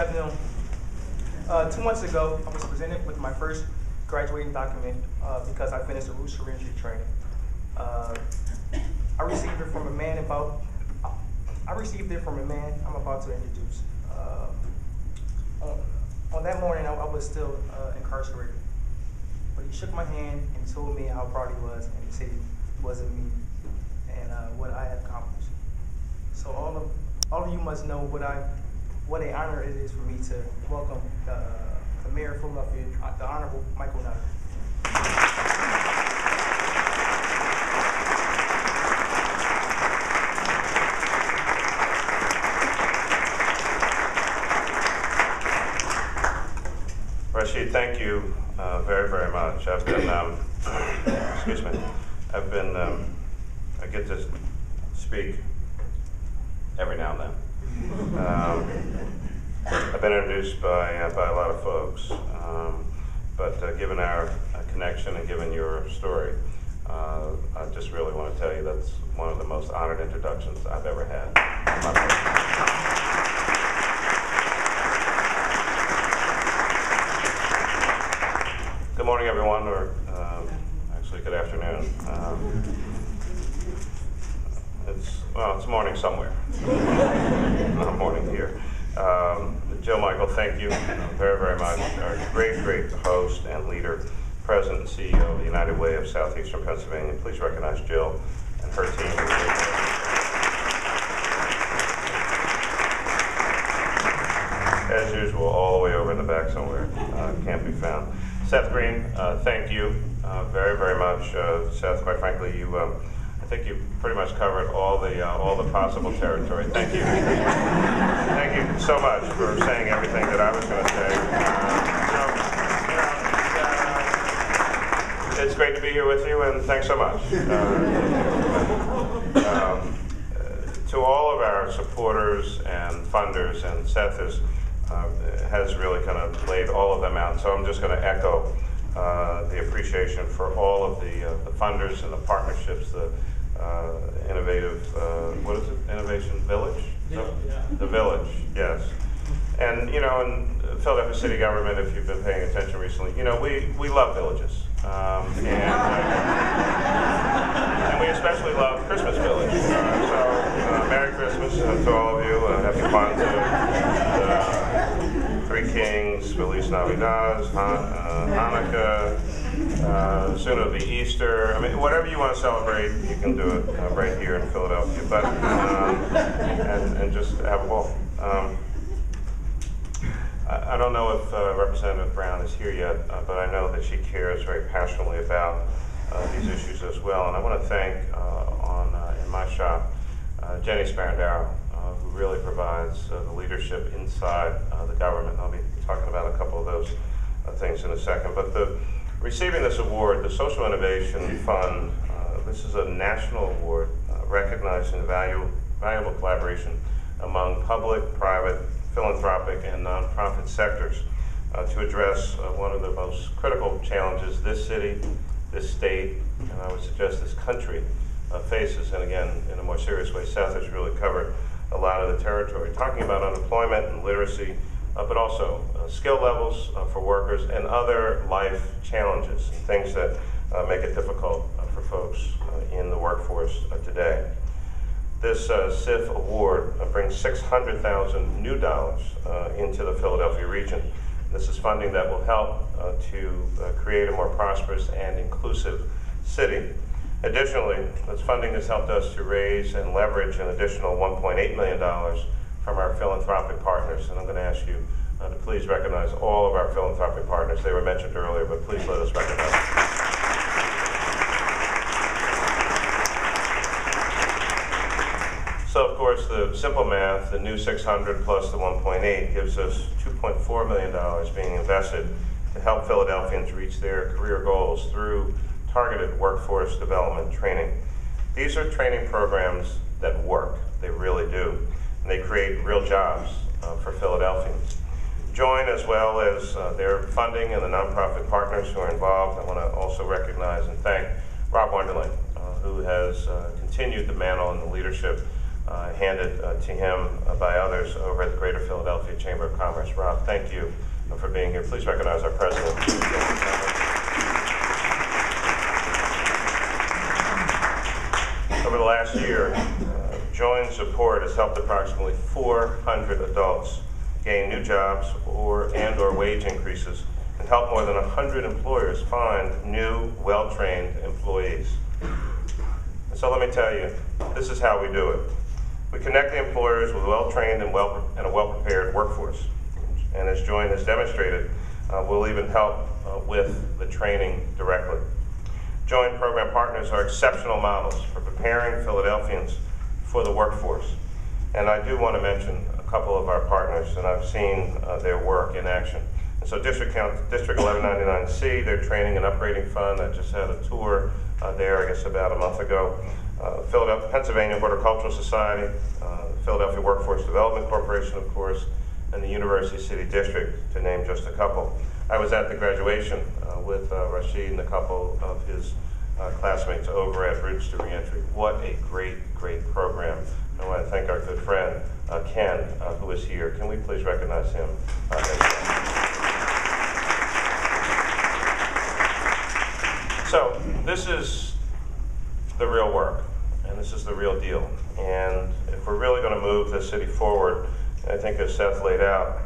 afternoon. 2 months ago, I was presented with my first graduating document because I finished the root syringery training. I received it from a man I'm about to introduce. On that morning, I was still incarcerated. But he shook my hand and told me how proud he was, and he said it wasn't me and what I had accomplished. So all of you must know what an honor it is for me to welcome the Mayor of Philadelphia, the Honorable Michael Nutter. Rashid, thank you very, very much. I've been, excuse me, I get to speak every now and then. I've been introduced by a lot of folks, but given our connection and given your story, I just really want to tell you that's one of the most honored introductions I've ever had. Good morning, everyone, or actually good afternoon. It's morning somewhere. Not morning here. Joe Michael, thank you very, very much. Our great host and leader, President and CEO of the United Way of Southeastern Pennsylvania. Please recognize Jill and her team. As usual, all the way over in the back somewhere, can't be found. Seth Green, thank you very, very much. Seth, quite frankly, I think you pretty much covered all the possible territory. Thank you. Thank you so much for saying everything that I was going to say. It's great to be here with you, and thanks so much. To all of our supporters and funders, and Seth has really kind of laid all of them out. So I'm just going to echo the appreciation for all of the funders and the partnerships, the innovative, what is it? Innovation Village? Yeah. The Village, yes. And you know, in Philadelphia city government, if you've been paying attention recently, you know, we love villages. And we especially love Christmas Village. So Merry Christmas to all of you. Happy Kwanzaa, Three Kings, Feliz Navidad, Hanukkah. Soon it'll be Easter. I mean, whatever you want to celebrate, you can do it right here in Philadelphia. But and just have a ball. I don't know if Representative Brown is here yet, but I know that she cares very passionately about these issues as well. And I want to thank in my shop, Jenny Sparandaro, who really provides the leadership inside the government. I'll be talking about a couple of those things in a second. But receiving this award, the Social Innovation Fund, this is a national award recognizing the valuable collaboration among public, private, philanthropic, and nonprofit sectors to address one of the most critical challenges this city, this state, and I would suggest this country faces. And again, in a more serious way, Seth has really covered a lot of the territory, talking about unemployment and literacy, but also skill levels for workers and other life challenges, things that make it difficult for folks in the workforce today. This SIF award brings $600,000 new dollars into the Philadelphia region. This is funding that will help to create a more prosperous and inclusive city. Additionally, this funding has helped us to raise and leverage an additional $1.8 million from our philanthropic partners. And I'm going to ask you to please recognize all of our philanthropic partners. They were mentioned earlier, but please let us recognize them. So, of course, the simple math, the new 600 plus the 1.8 gives us $2.4 million being invested to help Philadelphians reach their career goals through targeted workforce development training. These are training programs that work. They really do. And they create real jobs for Philadelphians. Join, as well as their funding and the nonprofit partners who are involved. I want to also recognize and thank Rob Wonderling, who has continued the mantle and the leadership handed to him by others over at the Greater Philadelphia Chamber of Commerce. Rob, thank you for being here. Please recognize our president. Over the last year, Join Support has helped approximately 400 adults gain new jobs and/or wage increases, and help more than 100 employers find new, well-trained employees. And so let me tell you, this is how we do it. We connect the employers with well-trained and a well-prepared workforce. And as Join has demonstrated, we'll even help with the training directly. Join program partners are exceptional models for preparing Philadelphians for the workforce. And I do want to mention a couple of our partners, and I've seen their work in action. And so District 1199C, their training and upgrading fund, I just had a tour there, I guess about a month ago. Pennsylvania Horticultural Society, Philadelphia Workforce Development Corporation, of course, and the University City District, to name just a couple. I was at the graduation with Rashid and a couple of his classmates over at Roots to Reentry. What a great, great program. I want to thank our good friend, Ken, who is here. Can we please recognize him? So this is the real work, and this is the real deal. And if we're really going to move this city forward, I think as Seth laid out,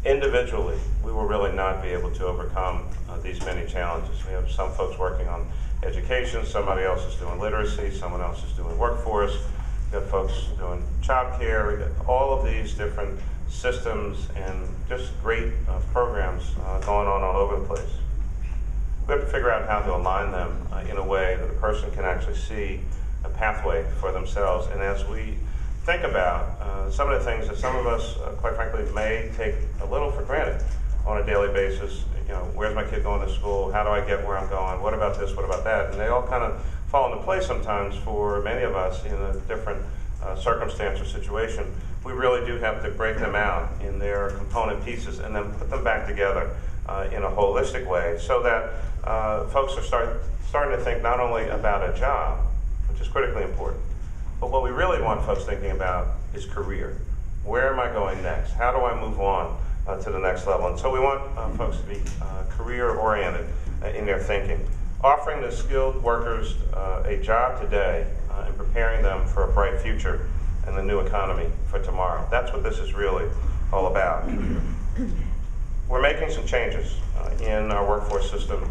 individually, we will really not be able to overcome these many challenges. We have some folks working on education, somebody else is doing literacy, someone else is doing workforce, we've got folks doing child care, we've got all of these different systems and just great programs going on all over the place. We have to figure out how to align them in a way that a person can actually see a pathway for themselves. And as we think about some of the things that some of us, quite frankly, may take a little for granted on a daily basis, you know, where's my kid going to school? How do I get where I'm going? What about this? What about that? And they all kind of fall into place sometimes for many of us in a different circumstance or situation. We really do have to break them out in their component pieces and then put them back together in a holistic way, so that folks are starting to think not only about a job, which is critically important, but what we really want folks thinking about is career. Where am I going next? How do I move on to the next level? And so we want folks to be career-oriented in their thinking, offering the skilled workers a job today and preparing them for a bright future and the new economy for tomorrow. That's what this is really all about. We're making some changes in our workforce system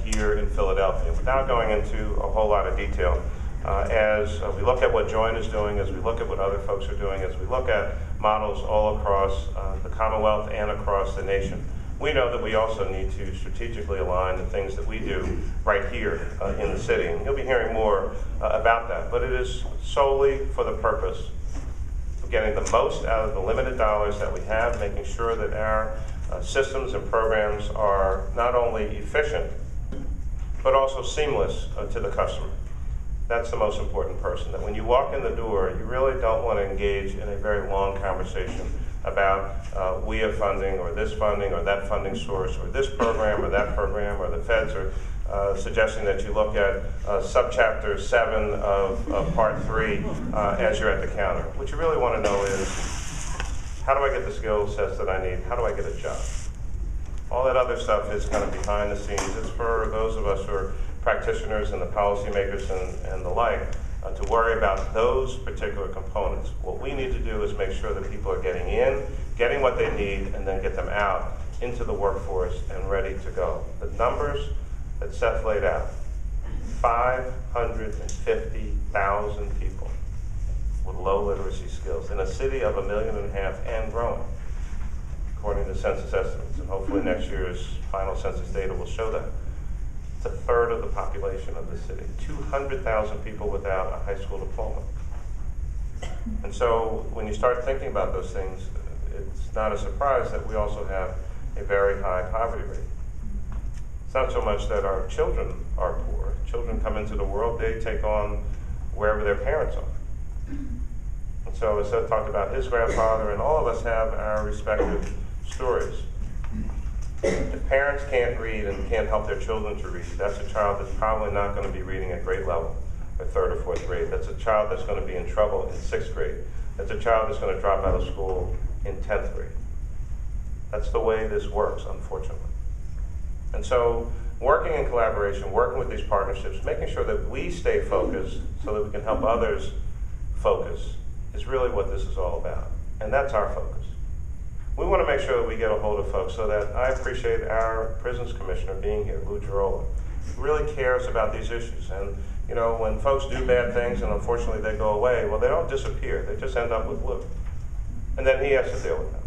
here in Philadelphia. Without going into a whole lot of detail, as we look at what Join is doing, as we look at what other folks are doing, as we look at models all across the Commonwealth and across the nation, we know that we also need to strategically align the things that we do right here in the city. And you'll be hearing more about that. But it is solely for the purpose of getting the most out of the limited dollars that we have, making sure that our systems and programs are not only efficient, but also seamless to the customer. That's the most important person, that when you walk in the door, you really don't want to engage in a very long conversation about we have funding or that funding source or this program or that program, or the feds are suggesting that you look at subchapter 7 of part 3 as you're at the counter. What you really want to know is, how do I get the skill sets that I need? How do I get a job? All that other stuff is kind of behind the scenes. It's for those of us who are practitioners and the policymakers and the like to worry about those particular components. What we need to do is make sure that people are getting in, getting what they need, and then get them out into the workforce and ready to go. The numbers that Seth laid out, 550,000 people with low literacy skills in a city of 1.5 million and growing, according to census estimates. And hopefully next year's final census data will show that. It's a third of the population of the city. 200,000 people without a high school diploma. And so when you start thinking about those things, it's not a surprise that we also have a very high poverty rate. It's not so much that our children are poor. Children come into the world, they take on wherever their parents are. And so as Seth talked about his grandfather, and all of us have our respective stories. If parents can't read and can't help their children to read, that's a child that's probably not going to be reading at grade level or 3rd or 4th grade. That's a child that's going to be in trouble in 6th grade. That's a child that's going to drop out of school in 10th grade. That's the way this works, unfortunately. And so working in collaboration, working with these partnerships, making sure that we stay focused so that we can help others focus is really what this is all about. And that's our focus. We want to make sure that we get a hold of folks so that I appreciate our prisons commissioner being here, Lou Girola. He really cares about these issues. And you know, when folks do bad things and unfortunately they go away, well, they don't disappear. They just end up with Lou. And then he has to deal with them.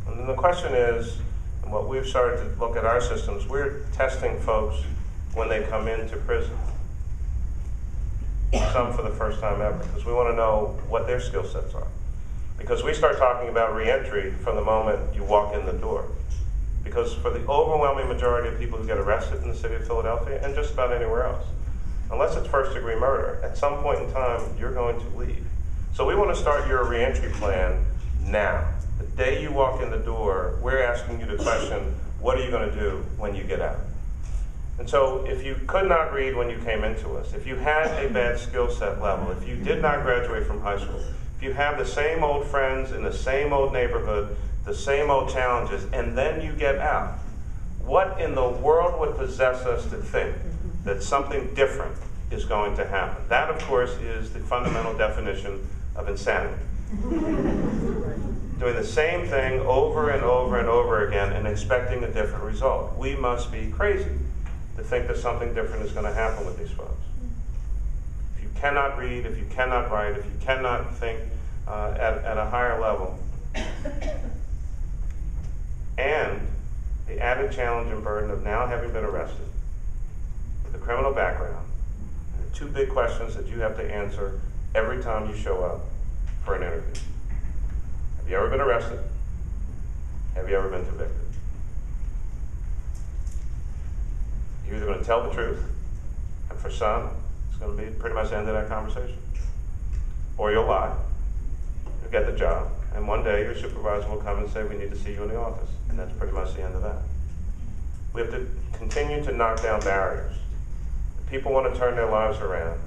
And then the question is, and what we've started to look at our systems, we're testing folks when they come into prison. Some for the first time ever, because we want to know what their skill sets are. Because we start talking about reentry from the moment you walk in the door. Because for the overwhelming majority of people who get arrested in the city of Philadelphia, and just about anywhere else, unless it's first-degree murder, at some point in time, you're going to leave. So we want to start your reentry plan now. The day you walk in the door, we're asking you the question, what are you going to do when you get out? And so if you could not read when you came into us, if you had a bad skill set level, if you did not graduate from high school, if you have the same old friends in the same old neighborhood, the same old challenges, and then you get out, what in the world would possess us to think that something different is going to happen? That, of course, is the fundamental definition of insanity. Doing the same thing over and over and over again and expecting a different result. We must be crazy to think that something different is going to happen with these folks. If you cannot read, if you cannot write, if you cannot think at a higher level, and the added challenge and burden of now having been arrested with a criminal background, and the 2 big questions that you have to answer every time you show up for an interview. Have you ever been arrested? Have you ever been convicted? You're either going to tell the truth, and for some, it's going to be pretty much the end of that conversation. Or you'll lie, you'll get the job, and one day your supervisor will come and say, we need to see you in the office. And that's pretty much the end of that. We have to continue to knock down barriers. If people want to turn their lives around,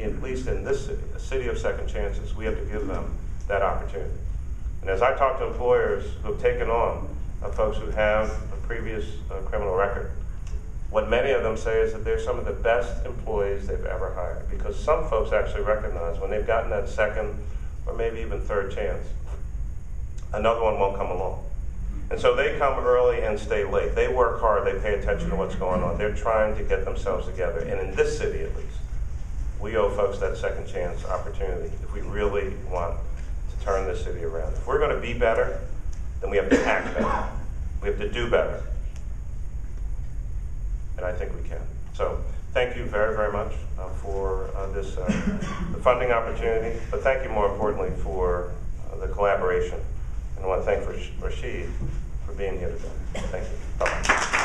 at least in this city, a city of second chances, we have to give them that opportunity. And as I talk to employers who have taken on folks who have a previous criminal record, what many of them say is that they're some of the best employees they've ever hired, because some folks actually recognize when they've gotten that second or maybe even third chance, another one won't come along. And so they come early and stay late. They work hard, they pay attention to what's going on. They're trying to get themselves together. And in this city, at least, we owe folks that second chance opportunity if we really want to turn this city around. If we're going to be better, then we have to act better. We have to do better. And I think we can. So thank you very, very much for this the funding opportunity, but thank you more importantly for the collaboration. And I want to thank Rashid for being here today. Thank you. Bye-bye.